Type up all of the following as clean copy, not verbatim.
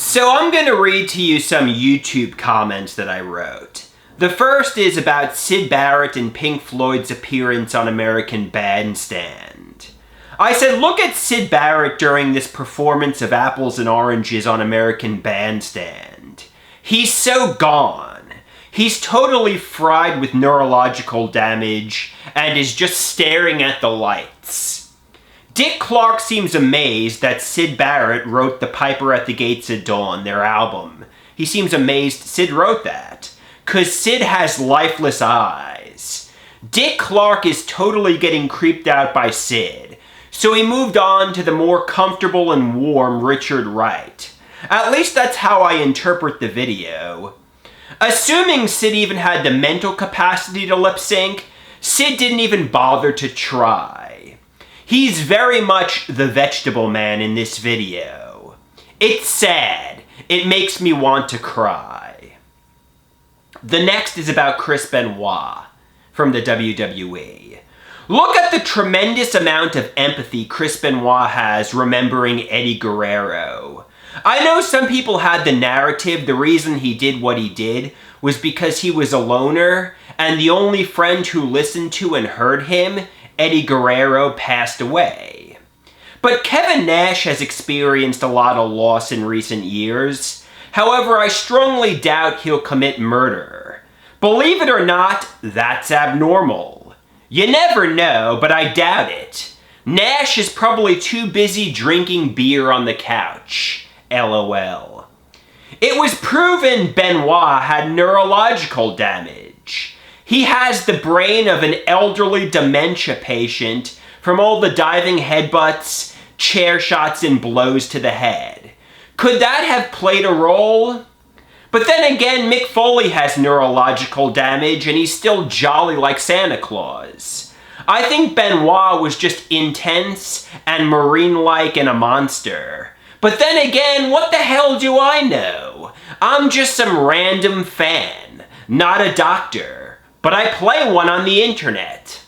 So I'm going to read to you some YouTube comments that I wrote. The first is about Syd Barrett and Pink Floyd's appearance on American Bandstand. I said, look at Syd Barrett during this performance of Apples and Oranges on American Bandstand. He's so gone. He's totally fried with neurological damage and is just staring at the lights. Dick Clark seems amazed that Syd Barrett wrote The Piper at the Gates of Dawn, their album. He seems amazed Syd wrote that, 'cause Syd has lifeless eyes. Dick Clark is totally getting creeped out by Syd, so he moved on to the more comfortable and warm Richard Wright. At least that's how I interpret the video. Assuming Syd even had the mental capacity to lip sync, Syd didn't even bother to try. He's very much the vegetable man in this video. It's sad. It makes me want to cry. The next is about Chris Benoit from the WWE. Look at the tremendous amount of empathy Chris Benoit has remembering Eddie Guerrero. I know some people had the narrative the reason he did what he did was because he was a loner, and the only friend who listened to and heard him, Eddie Guerrero, passed away. But Kevin Nash has experienced a lot of loss in recent years. However, I strongly doubt he'll commit murder. Believe it or not, that's abnormal. You never know, but I doubt it. Nash is probably too busy drinking beer on the couch. LOL. It was proven Benoit had neurological damage. He has the brain of an elderly dementia patient from all the diving headbutts, chair shots, and blows to the head. Could that have played a role? But then again, Mick Foley has neurological damage and he's still jolly like Santa Claus. I think Benoit was just intense and marine-like and a monster. But then again, what the hell do I know? I'm just some random fan, not a doctor. But I play one on the internet.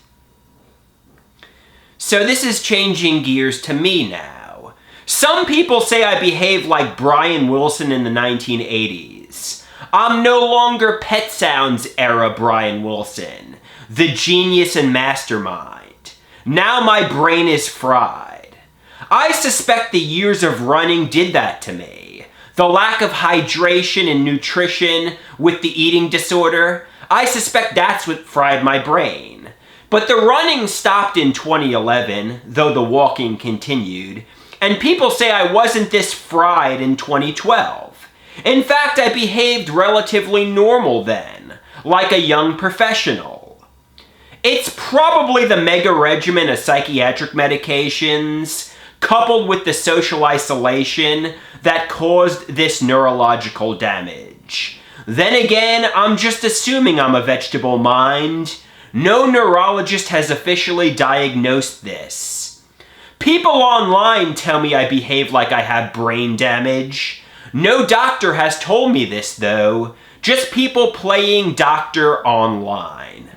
So this is changing gears to me now. Some people say I behave like Brian Wilson in the 1980s. I'm no longer Pet Sounds era Brian Wilson, the genius and mastermind. Now my brain is fried. I suspect the years of running did that to me. The lack of hydration and nutrition with the eating disorder, I suspect that's what fried my brain. But the running stopped in 2011, though the walking continued, and people say I wasn't this fried in 2012. In fact, I behaved relatively normal then, like a young professional. It's probably the mega regimen of psychiatric medications, coupled with the social isolation, that caused this neurological damage. Then again, I'm just assuming I'm a vegetable mind. No neurologist has officially diagnosed this. People online tell me I behave like I have brain damage. No doctor has told me this though, just people playing doctor online.